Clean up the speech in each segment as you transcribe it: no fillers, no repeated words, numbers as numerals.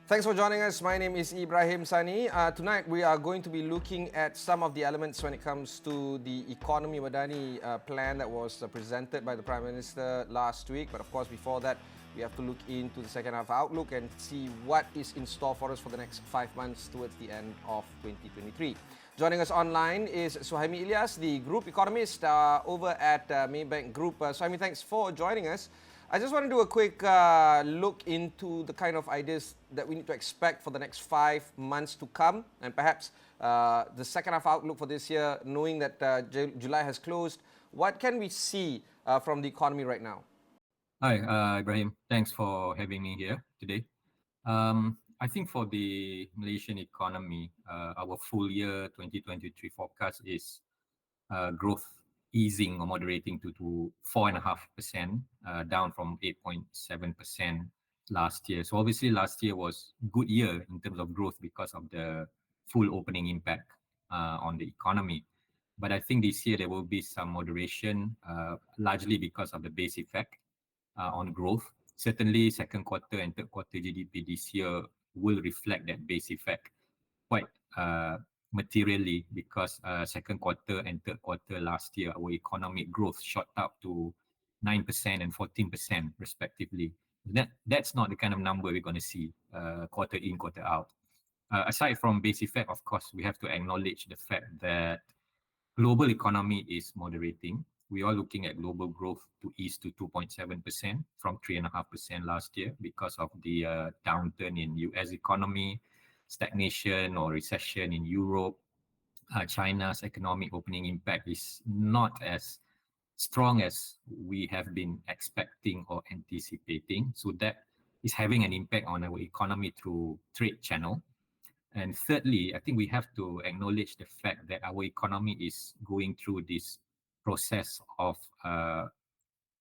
Thanks for joining us. My name is Ibrahim Sani. Tonight we are going to be looking at some of the elements when it comes to the economy MADANI plan that was presented by the Prime Minister last week. But of course, before that, we have to look into the second half outlook and see what is in store for us for the next 5 months towards the end of 2023. Joining us online is Suhaimi Ilias, the Group Economist over at Maybank Group. Suhaimi, thanks for joining us. I just want to do a quick look into the kind of ideas that we need to expect for the next 5 months to come, and perhaps the second half outlook for this year, knowing that July has closed. What can we see from the economy right now? Hi, Ibrahim. Thanks for having me here today. I think for the Malaysian economy, our full year 2023 forecast is growth easing or moderating to 4.5%, down from 8.7% last year. So obviously last year was a good year in terms of growth because of the full opening impact on the economy. But I think this year there will be some moderation, largely because of the base effect on growth. Certainly second quarter and third quarter GDP this year will reflect that base effect quite materially, because second quarter and third quarter last year, our economic growth shot up to 9% and 14% respectively. That's not the kind of number we're going to see quarter in, quarter out. Aside from base effect, of course, we have to acknowledge the fact that global economy is moderating. We are looking at global growth to ease to 2.7% from 3.5% last year because of the downturn in US economy, stagnation or recession in Europe. China's economic opening impact is not as strong as we have been expecting or anticipating. So that is having an impact on our economy through trade channel. And thirdly, I think we have to acknowledge the fact that our economy is going through this process of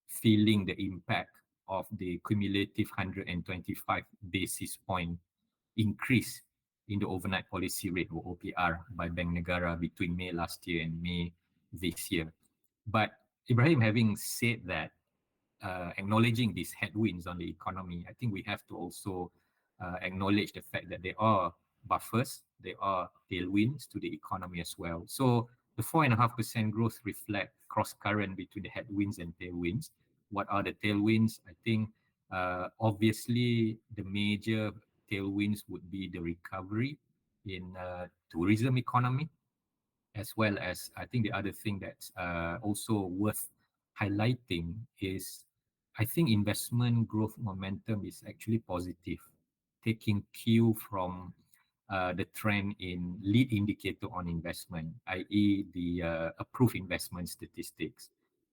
feeling the impact of the cumulative 125 basis point increase in the overnight policy rate, or OPR, by Bank Negara between May last year and May this year. But Ibrahim, having said that, acknowledging these headwinds on the economy, I think we have to also acknowledge the fact that there are buffers, there are tailwinds to the economy as well. So the 4.5% growth reflect cross-current between the headwinds and tailwinds. What are the tailwinds? I think obviously the major tailwinds would be the recovery in tourism economy, as well as I think the other thing that's also worth highlighting is I think investment growth momentum is actually positive, taking cue from the trend in lead indicator on investment, i.e. the approved investment statistics.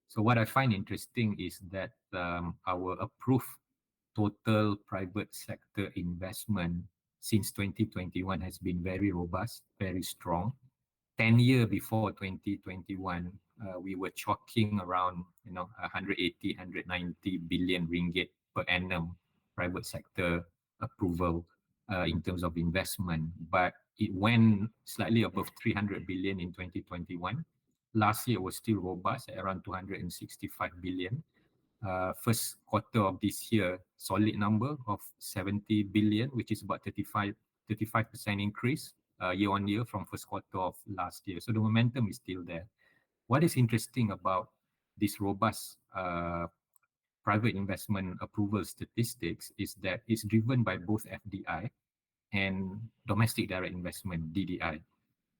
So what I find interesting is that our approved total private sector investment since 2021 has been very robust, very strong. 10 years before 2021, we were chalking around 180, 190 billion ringgit per annum private sector approval in terms of investment, but it went slightly above 300 billion in 2021. Last year was still robust at around 265 billion. First quarter of this year, solid number of 70 billion, which is about 35% increase year on year from first quarter of last year. So the momentum is still there. What is interesting about this robust private investment approval statistics is that it's driven by both FDI and domestic direct investment, DDI.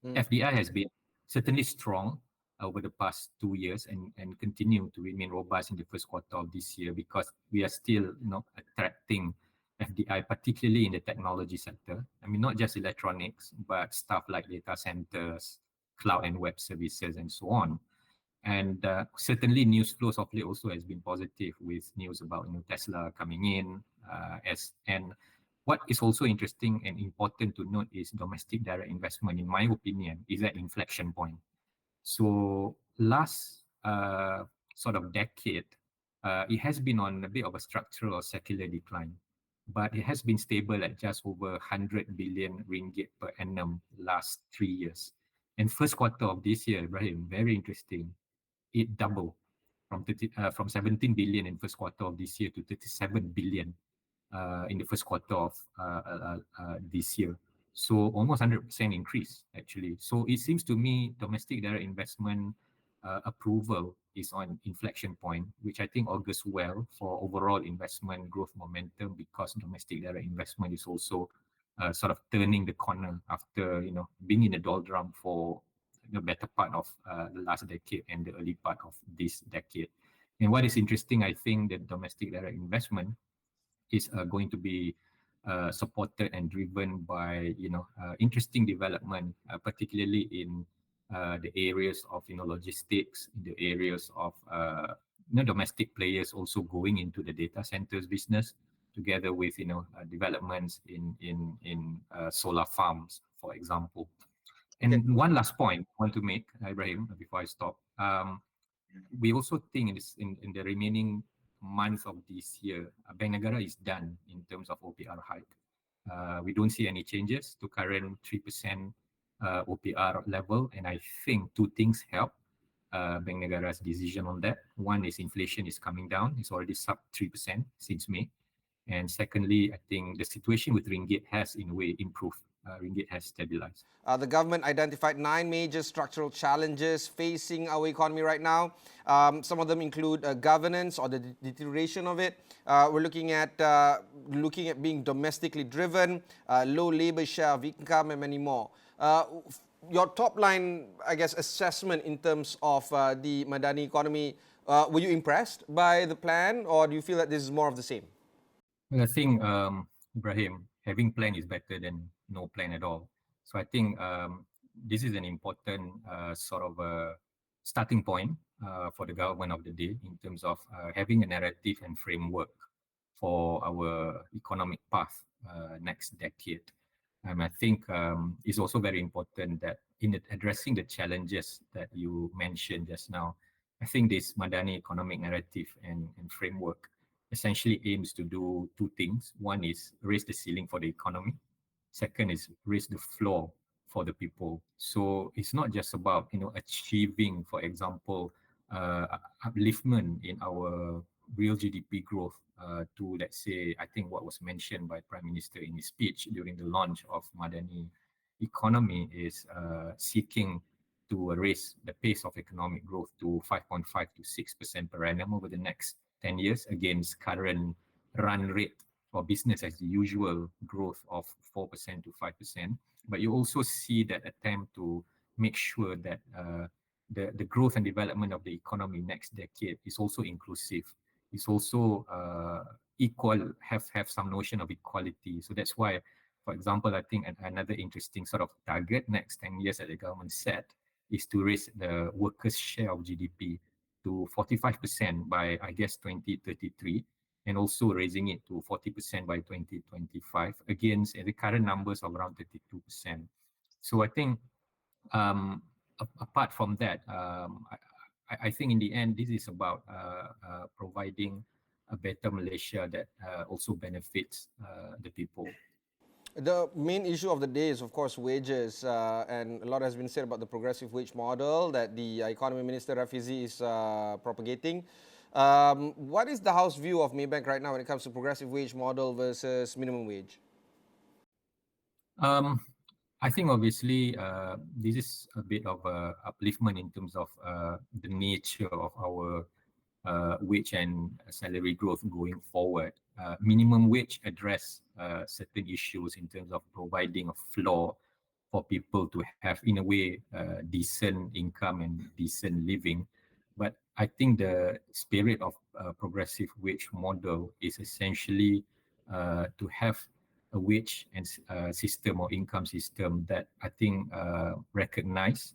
FDI has been certainly strong over the past 2 years and continue to remain robust in the first quarter of this year, because we are still attracting FDI, particularly in the technology sector. I mean, not just electronics, but stuff like data centers, cloud and web services, and so on. And certainly news flows of late also has been positive, with news about Tesla coming in. And what is also interesting and important to note is domestic direct investment, in my opinion, is at inflection point. So last sort of decade, it has been on a bit of a structural or secular decline, but it has been stable at just over 100 billion ringgit per annum last 3 years. And first quarter of this year, Ibrahim, very interesting, it doubled from 17 billion in first quarter of this year to 37 billion in the first quarter of this year. So almost 100% increase actually. So it seems to me domestic direct investment approval is on inflection point, which I think augurs well for overall investment growth momentum, because domestic direct investment is also sort of turning the corner after being in the doldrum for the better part of the last decade and the early part of this decade. And what is interesting, I think, that domestic direct investment is going to be supported and driven by interesting development, particularly in the areas of logistics, in the areas of domestic players also going into the data centers business, together with developments in solar farms, for example. Okay. And one last point I want to make, Ibrahim, before I stop. We also think in the remaining months of this year, Bank Negara is done in terms of OPR hike. We don't see any changes to current 3% OPR level, and I think two things help Bank Negara's decision on that. One is inflation is coming down; it's already sub 3% since May. And secondly, I think the situation with ringgit has in a way improved. Ringgit has stabilized. The government identified 9 major structural challenges facing our economy right now. Some of them include governance or the deterioration of it. We're looking at being domestically driven, low labour share of income, and many more. Your top line, I guess, assessment in terms of the Madani economy, were you impressed by the plan, or do you feel that this is more of the same? Well, I think, Ibrahim, having plan is better than no plan at all. So I think this is an important sort of starting point for the government of the day in terms of having a narrative and framework for our economic path next decade. And I think it's also very important that in addressing the challenges that you mentioned just now, I think this Madani economic narrative and framework essentially aims to do two things. One is raise the ceiling for the economy. Second is raise the floor for the people. So it's not just about achieving, for example, upliftment in our real GDP growth to, let's say, I think what was mentioned by Prime Minister in his speech during the launch of Madani Economy is seeking to raise the pace of economic growth to 5.5 to 6% per annum over the next 10 years against current run rate for business as usual growth of 4% to 5%. But you also see that attempt to make sure that the growth and development of the economy next decade is also inclusive. It's also equal, have some notion of equality. So that's why, for example, I think another interesting sort of target next 10 years that the government set is to raise the workers' share of GDP to 45% by, I guess, 2033, and also raising it to 40% by 2025 against the current numbers of around 32%. So I think apart from that, I think in the end, this is about providing a better Malaysia that also benefits the people. The main issue of the day is, of course, wages, and a lot has been said about the progressive wage model that the Economy Minister Rafizi is propagating. What is the House view of Maybank right now when it comes to progressive wage model versus minimum wage? I think obviously this is a bit of a upliftment in terms of the nature of our wage and salary growth going forward. Minimum wage address certain issues in terms of providing a floor for people to have, in a way, decent income and decent living. But I think the spirit of progressive wage model is essentially to have a wage and system or income system that I think recognize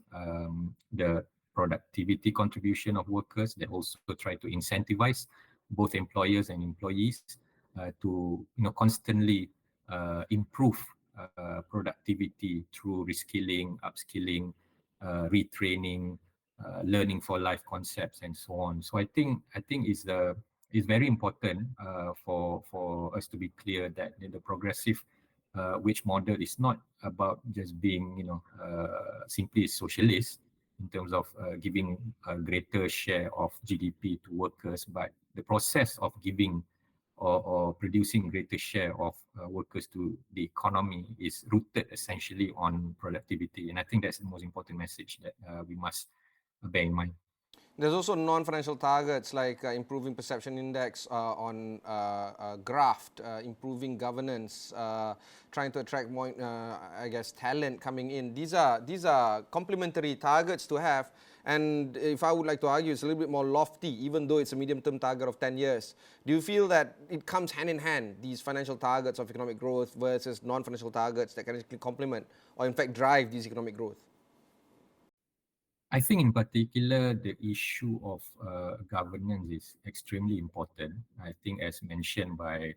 the productivity contribution of workers, that also try to incentivize both employers and employees to constantly improve productivity through reskilling, upskilling, retraining, learning for life concepts, and so on. So I think it's very important for us to be clear that the progressive wage model is not about just being simply socialist in terms of giving a greater share of GDP to workers, but the process of giving or producing greater share of workers to the economy is rooted essentially on productivity. And I think that's the most important message that we must bear in mind. There's also non-financial targets like improving perception index on graft, improving governance, trying to attract more, I guess, talent coming in. These are complementary targets to have. And if I would like to argue, it's a little bit more lofty, even though it's a medium-term target of 10 years. Do you feel that it comes hand in hand, these financial targets of economic growth versus non-financial targets that can actually complement or in fact drive this economic growth? I think in particular, the issue of governance is extremely important. I think as mentioned by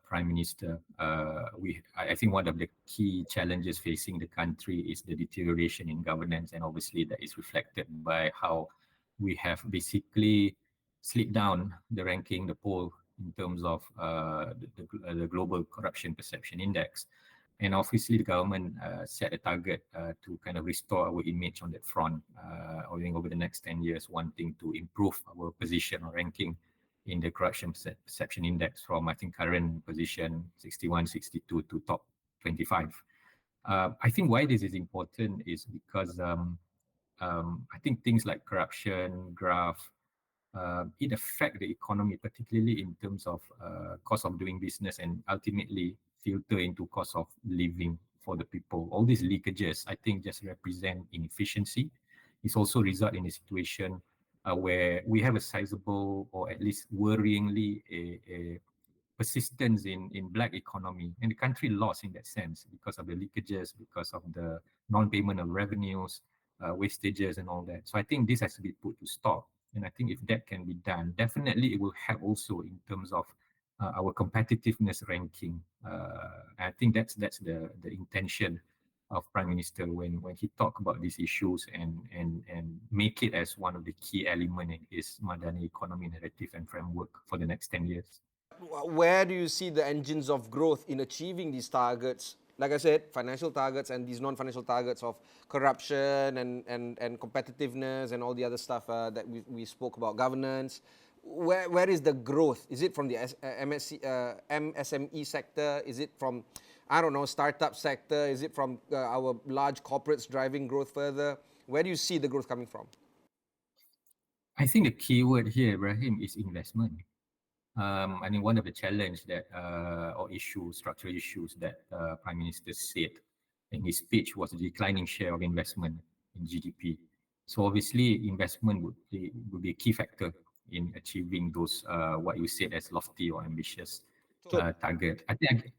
Prime Minister, I think one of the key challenges facing the country is the deterioration in governance, and obviously that is reflected by how we have basically slid down the ranking, the poll in terms of the Global Corruption Perception Index. And obviously, the government set a target to kind of restore our image on that front, I think over the next 10 years, wanting to improve our position or ranking in the Corruption Perception Index from, I think, current position 61, 62 to top 25. I think why this is important is because I think things like corruption, graft, it affect the economy, particularly in terms of cost of doing business and ultimately filter into cost of living for the people. All these leakages, I think, just represent inefficiency. It's also result in a situation where we have a sizable or at least worryingly a persistence in black economy, and the country lost in that sense because of the leakages, because of the non-payment of revenues, wastages and all that. So I think this has to be put to stop. And I think if that can be done, definitely it will help also in terms of our competitiveness ranking. I think that's the intention of Prime Minister when he talk about these issues and make it as one of the key elements in his Madani economy narrative and framework for the next 10 years. Where do you see the engines of growth in achieving these targets? Like I said, financial targets and these non-financial targets of corruption and competitiveness and all the other stuff that we spoke about, governance. Where is the growth? Is it from the MSME sector? Is it from, I don't know, startup sector? Is it from our large corporates driving growth further? Where do you see the growth coming from? I think the key word here, Ibrahim, is investment. I think one of the challenge that or issues, structural issues that Prime Minister said in his speech was the declining share of investment in GDP. So obviously, investment would be a key factor in achieving those what you said as lofty or ambitious target. I think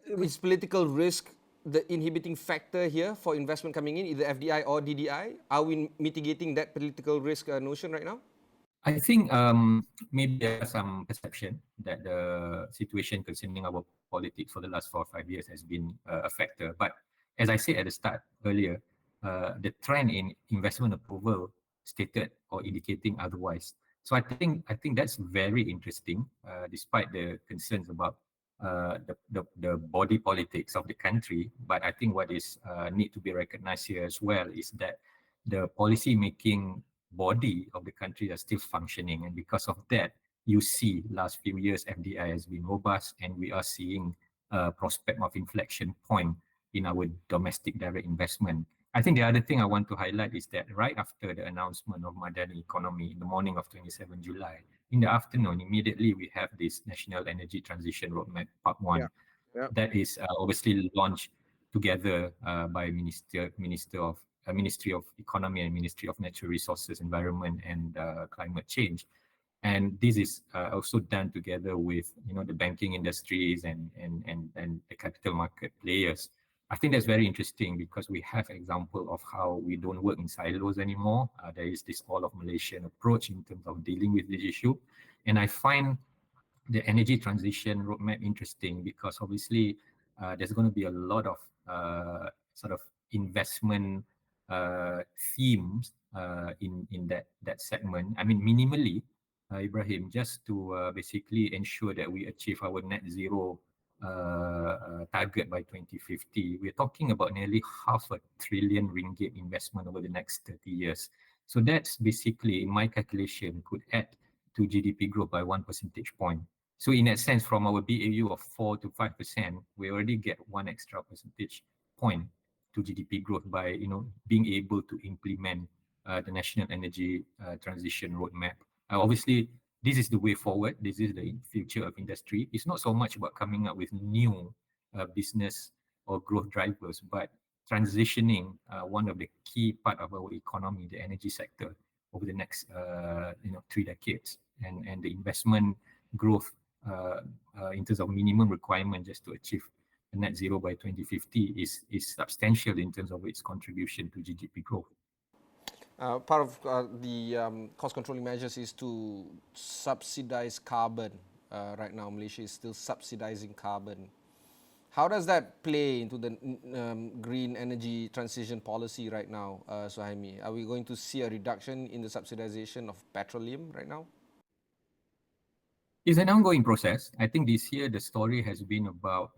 is political risk the inhibiting factor here for investment coming in, either FDI or DDI? Are we mitigating that political risk notion right now? I think maybe there's some perception that the situation concerning our politics for the last 4 or 5 years has been a factor. But as I said at the start earlier, the trend in investment approval stated or indicating otherwise. So I think that's very interesting, despite the concerns about the body politics of the country. But I think what is need to be recognized here as well is that the policy making body of the country are still functioning, and because of that, you see last few years FDI has been robust, and we are seeing a prospect of inflection point in our domestic direct investment. I think the other thing I want to highlight is that right after the announcement of Madani Economy in the morning of 27 July, in the afternoon, immediately we have this National Energy Transition Roadmap Part 1 that is obviously launched together by Ministry of Economy and Ministry of Natural Resources, Environment and Climate Change. And this is also done together with the banking industries and the capital market players. I think that's very interesting because we have example of how we don't work in silos anymore. There is this all of Malaysian approach in terms of dealing with this issue. And I find the energy transition roadmap interesting because obviously there's going to be a lot of sort of investment themes in that segment. I mean, minimally, Ibrahim, just to basically ensure that we achieve our net zero target by 2050, we're talking about nearly R500 billion investment over the next 30 years. So that's basically, in my calculation, could add to GDP growth by 1 percentage point. So in that sense, from our BAU of 4 to 5%, we already get one extra percentage point to GDP growth by being able to implement the national energy transition roadmap. Obviously, this is the way forward. This is the future of industry. It's not so much about coming up with new business or growth drivers, but transitioning one of the key part of our economy, the energy sector, over the next 3 decades, and the investment growth in terms of minimum requirement just to achieve net zero by 2050 is substantial in terms of its contribution to GDP growth. Part of the cost controlling measures is to subsidize carbon. Right now, Malaysia is still subsidizing carbon. How does that play into the green energy transition policy right now, Suhaimi? Are we going to see a reduction in the subsidization of petroleum right now? It's an ongoing process. I think this year the story has been about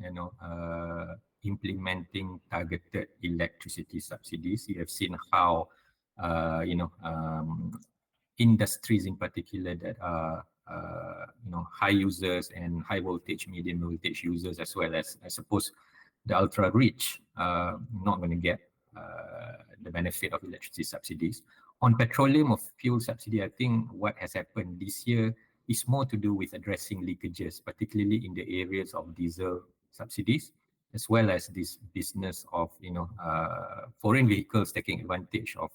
implementing targeted electricity subsidies. You have seen how industries in particular that are high users and high voltage, medium voltage users, as well as, I suppose, the ultra rich not going to get the benefit of electricity subsidies. On petroleum or fuel subsidy, I think what has happened this year is more to do with addressing leakages, particularly in the areas of diesel subsidies, as well as this business of foreign vehicles taking advantage of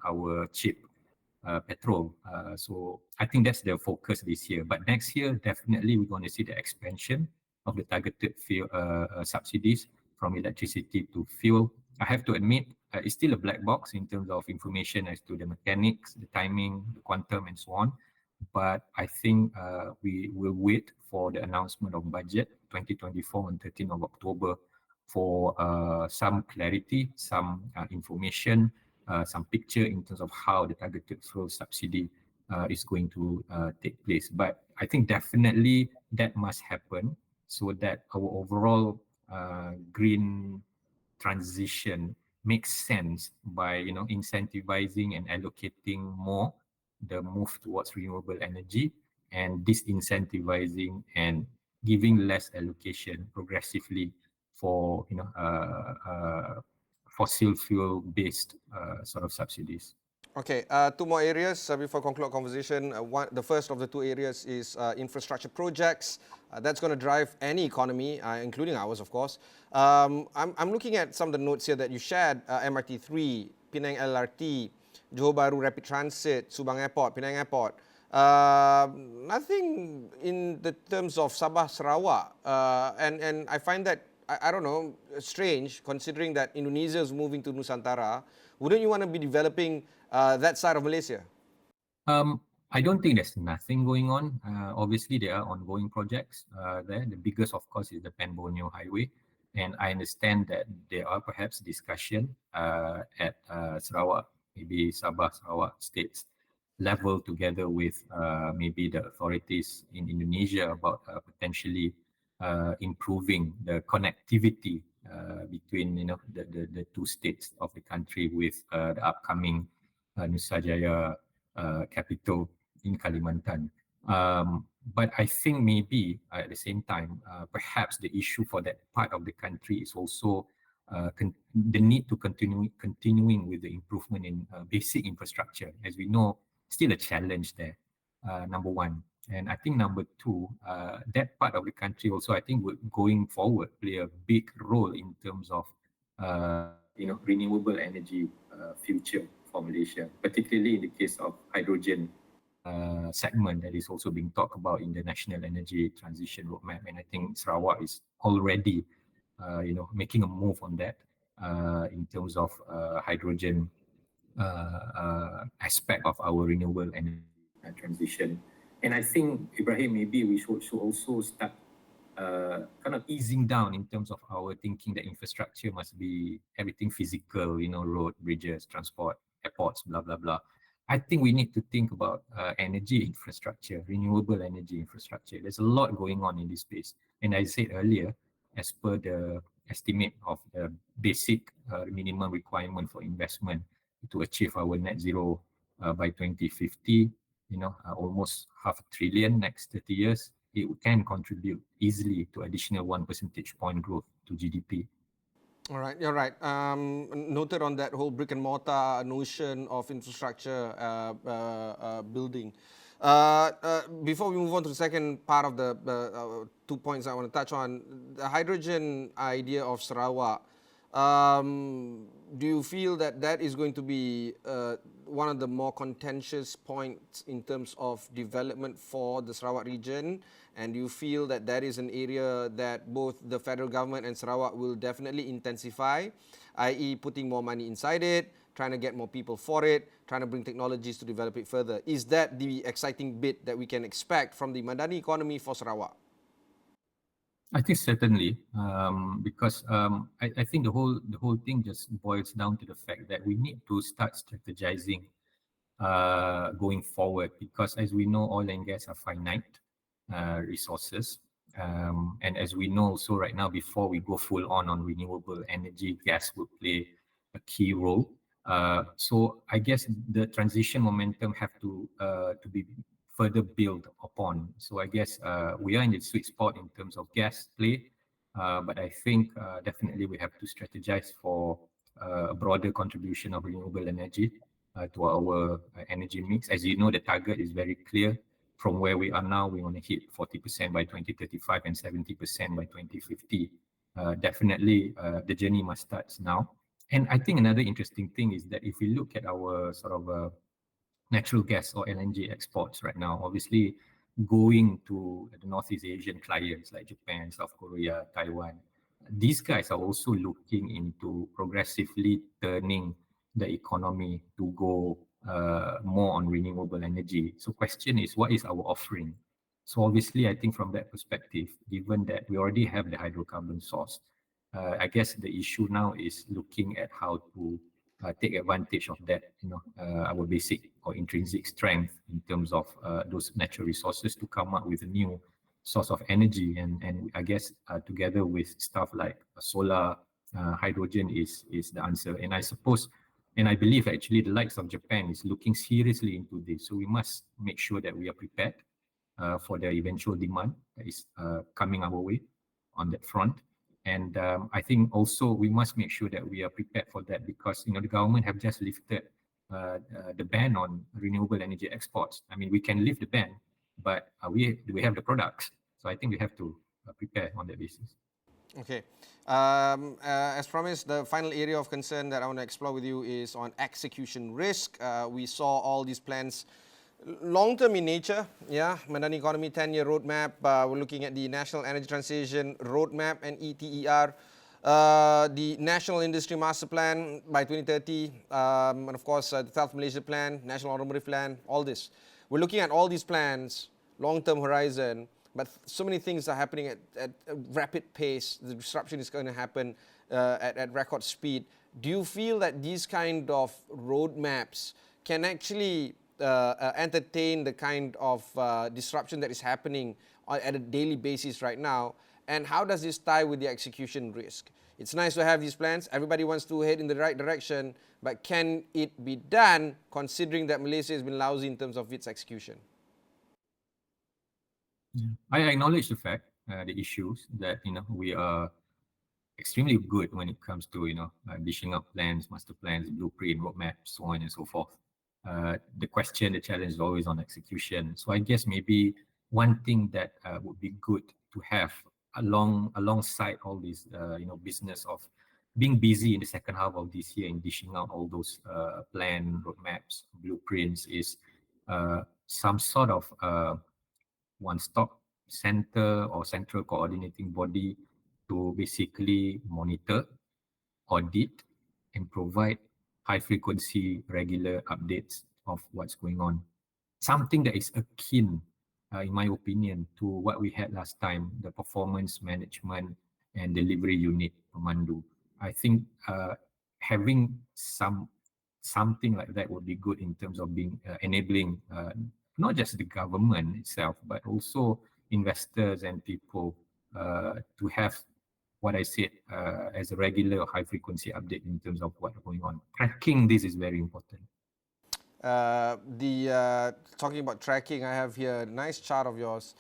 our cheap petrol. So I think that's the focus this year. But next year, definitely we're going to see the expansion of the targeted fuel subsidies from electricity to fuel. I have to admit, it's still a black box in terms of information as to the mechanics, the timing, the quantum, and so on. But I think we will wait for the announcement of budget 2024 on 13th of October for some clarity, some information, some picture in terms of how the targeted fuel subsidy is going to take place. But I think definitely that must happen so that our overall green transition makes sense by incentivizing and allocating more the move towards renewable energy, and disincentivizing and giving less allocation progressively for fossil fuel based sort of subsidies. Okay, two more areas before I conclude our conversation. The first of the two areas is infrastructure projects. That's going to drive any economy, including ours, of course. I'm looking at some of the notes here that you shared, MRT3, Penang LRT, Johor Bahru Rapid Transit, Subang Airport, Penang Airport. Nothing in the terms of Sabah Sarawak. And I find that, I don't know, strange considering that Indonesia is moving to Nusantara. Wouldn't you want to be developing that side of Malaysia? I don't think there's nothing going on. Obviously, there are ongoing projects there. The biggest, of course, is the Pen-Borneo Highway. And I understand that there are perhaps discussion at Sarawak, maybe Sabah, Sarawak states level together with maybe the authorities in Indonesia about potentially improving the connectivity between the two states of the country with the upcoming Nusajaya capital in Kalimantan. But I think maybe at the same time, perhaps the issue for that part of the country is also the need to continuing with the improvement in basic infrastructure. As we know, still a challenge there, number one. And I think number two, that part of the country also, I think, will going forward play a big role in terms of renewable energy future for Malaysia, particularly in the case of hydrogen segment that is also being talked about in the National Energy Transition Roadmap. And I think Sarawak is already making a move on that in terms of hydrogen aspect of our renewable energy transition. And I think, Ibrahim, maybe we should also start kind of easing down in terms of our thinking that infrastructure must be everything physical, road, bridges, transport, airports, blah, blah, blah. I think we need to think about energy infrastructure, renewable energy infrastructure. There's a lot going on in this space. And I said earlier, as per the estimate of the basic minimum requirement for investment to achieve our net zero by 2050, almost 500 billion next 30 years. it can contribute easily to additional 1 percentage point growth to GDP. All right, you're right. Noted on that whole brick and mortar notion of infrastructure building. Before we move on to the second part of the 2 points I want to touch on, the hydrogen idea of Sarawak. Do you feel that that is going to be one of the more contentious points in terms of development for the Sarawak region? And do you feel that that is an area that both the federal government and Sarawak will definitely intensify, i.e. putting more money inside it, trying to get more people for it, trying to bring technologies to develop it further? Is that the exciting bit that we can expect from the Madani economy for Sarawak? I think certainly, because I think the whole thing just boils down to the fact that we need to start strategizing going forward, because as we know, oil and gas are finite resources, and as we know also right now, before we go full on renewable energy, gas will play a key role. So I guess the transition momentum have to be further built upon. So I guess we are in the sweet spot in terms of gas play, but I think definitely we have to strategize for a broader contribution of renewable energy to our energy mix. As you know, the target is very clear. From where we are now, we want to hit 40% by 2035 and 70% by 2050. Definitely, the journey must start now. And I think another interesting thing is that if we look at our sort of natural gas or LNG exports right now, obviously going to the Northeast Asian clients like Japan, South Korea, Taiwan, these guys are also looking into progressively turning the economy to go more on renewable energy. So question is, what is our offering? So obviously, I think from that perspective, given that we already have the hydrocarbon source, I guess the issue now is looking at how to take advantage of that, our basic or intrinsic strength in terms of those natural resources to come up with a new source of energy. And I guess together with stuff like solar, hydrogen is the answer. And I suppose, and I believe actually the likes of Japan is looking seriously into this. So we must make sure that we are prepared for the eventual demand that is coming our way on that front. And I think also we must make sure that we are prepared for that, because the government have just lifted the ban on renewable energy exports. I mean, we can lift the ban, but do we have the products? So I think we have to prepare on that basis. Okay. As promised, the final area of concern that I want to explore with you is on execution risk. We saw all these plans long-term in nature, yeah. Madani Economy 10-year roadmap. We're looking at the National Energy Transition Roadmap and ETER, the National Industry Master Plan by 2030, and of course the South Malaysia Plan, National Automotive Plan, all this. We're looking at all these plans, long-term horizon, but so many things are happening at a rapid pace. The disruption is going to happen at record speed. Do you feel that these kind of roadmaps can actually entertain the kind of disruption that is happening at a daily basis right now? And how does this tie with the execution risk? It's nice to have these plans. Everybody wants to head in the right direction, but can it be done considering that Malaysia has been lousy in terms of its execution? I acknowledge the fact, the issues that we are extremely good when it comes to dishing up plans, master plans, blueprint, roadmaps, so on and so forth. The question, the challenge is always on execution. So I guess maybe one thing that would be good to have alongside all this, business of being busy in the second half of this year in dishing out all those plan, roadmaps, blueprints, is some sort of one-stop center or central coordinating body to basically monitor, audit, and provide high-frequency, regular updates of what's going on. Something that is akin, in my opinion, to what we had last time, the performance management and delivery unit, Pemandu. I think having something like that would be good in terms of being enabling not just the government itself, but also investors and people to have what I said as a regular high-frequency update in terms of what's going on. Tracking this is very important. Talking about tracking, I have here a nice chart of yours.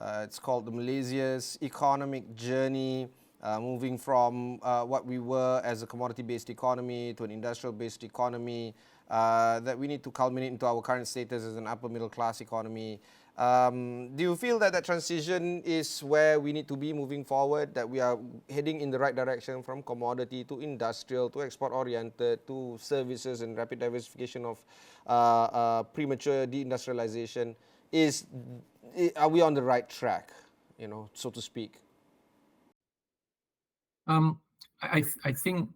It's called the Malaysia's economic journey, moving from what we were as a commodity-based economy to an industrial-based economy, that we need to culminate into our current status as an upper middle class economy. Do you feel that that transition is where we need to be moving forward, that we are heading in the right direction from commodity to industrial to export-oriented to services and rapid diversification of premature deindustrialization? Are we on the right track, so to speak? I think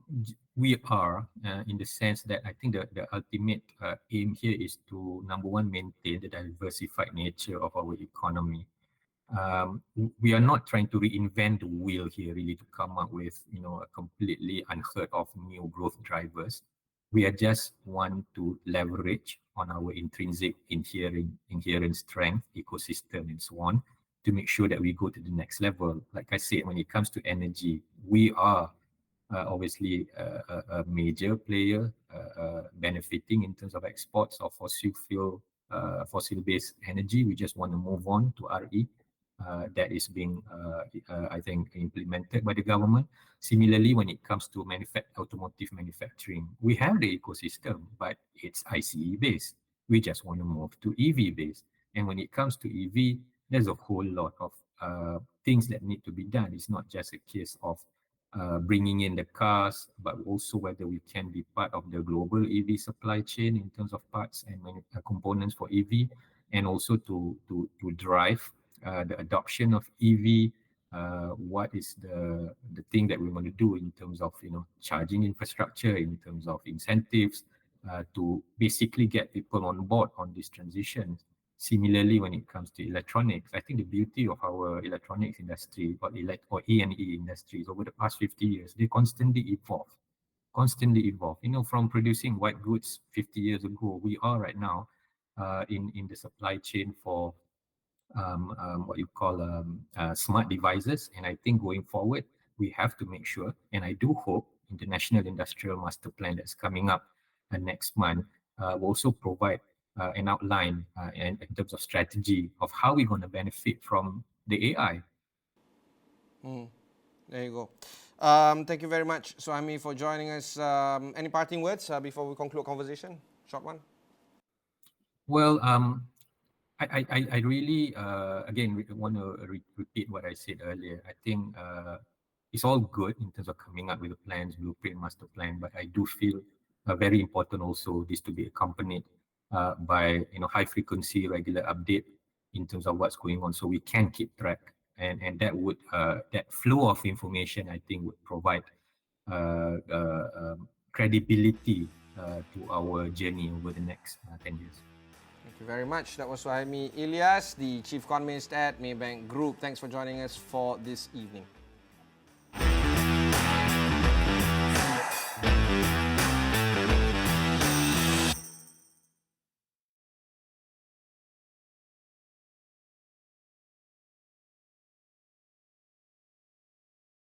we are in the sense that I think the ultimate aim here is to, number one, maintain the diversified nature of our economy. We are not trying to reinvent the wheel here, really, to come up with a completely unheard of new growth drivers. We are just want to leverage on our intrinsic inherent strength, ecosystem, and so on, to make sure that we go to the next level. Like I said, when it comes to energy, we are obviously a major player benefiting in terms of exports of fossil-based energy. We just want to move on to RE. That is being, I think, implemented by the government. Similarly, when it comes to automotive manufacturing, we have the ecosystem, but it's ICE based. We just want to move to EV based. And when it comes to EV, there's a whole lot of things that need to be done. It's not just a case of bringing in the cars, but also whether we can be part of the global EV supply chain in terms of parts and components for EV, and also to drive the adoption of EV. What is the thing that we want to do in terms of charging infrastructure, in terms of incentives, to basically get people on board on this transition. Similarly, when it comes to electronics, I think the beauty of our electronics industry or E&E industries over the past 50 years, they constantly evolve. From producing white goods 50 years ago, we are right now in the supply chain for what you call smart devices. And I think going forward, we have to make sure, and I do hope in the National Industrial Master Plan that's coming up next month will also provide an outline in terms of strategy of how we're going to benefit from the AI. There you go. Thank you very much, Suhaimi, for joining us. Any parting words before we conclude conversation? Short one. Well, I really, again, want to repeat what I said earlier. I think it's all good in terms of coming up with the plans, blueprint, master plan, but I do feel very important also this to be accompanied by high frequency, regular update in terms of what's going on, so we can keep track, and that would that flow of information, I think, would provide credibility to our journey over the next 10 years. Thank you very much. That was Suhaimi Ilias, the Chief Economist at Maybank Group. Thanks for joining us for this evening.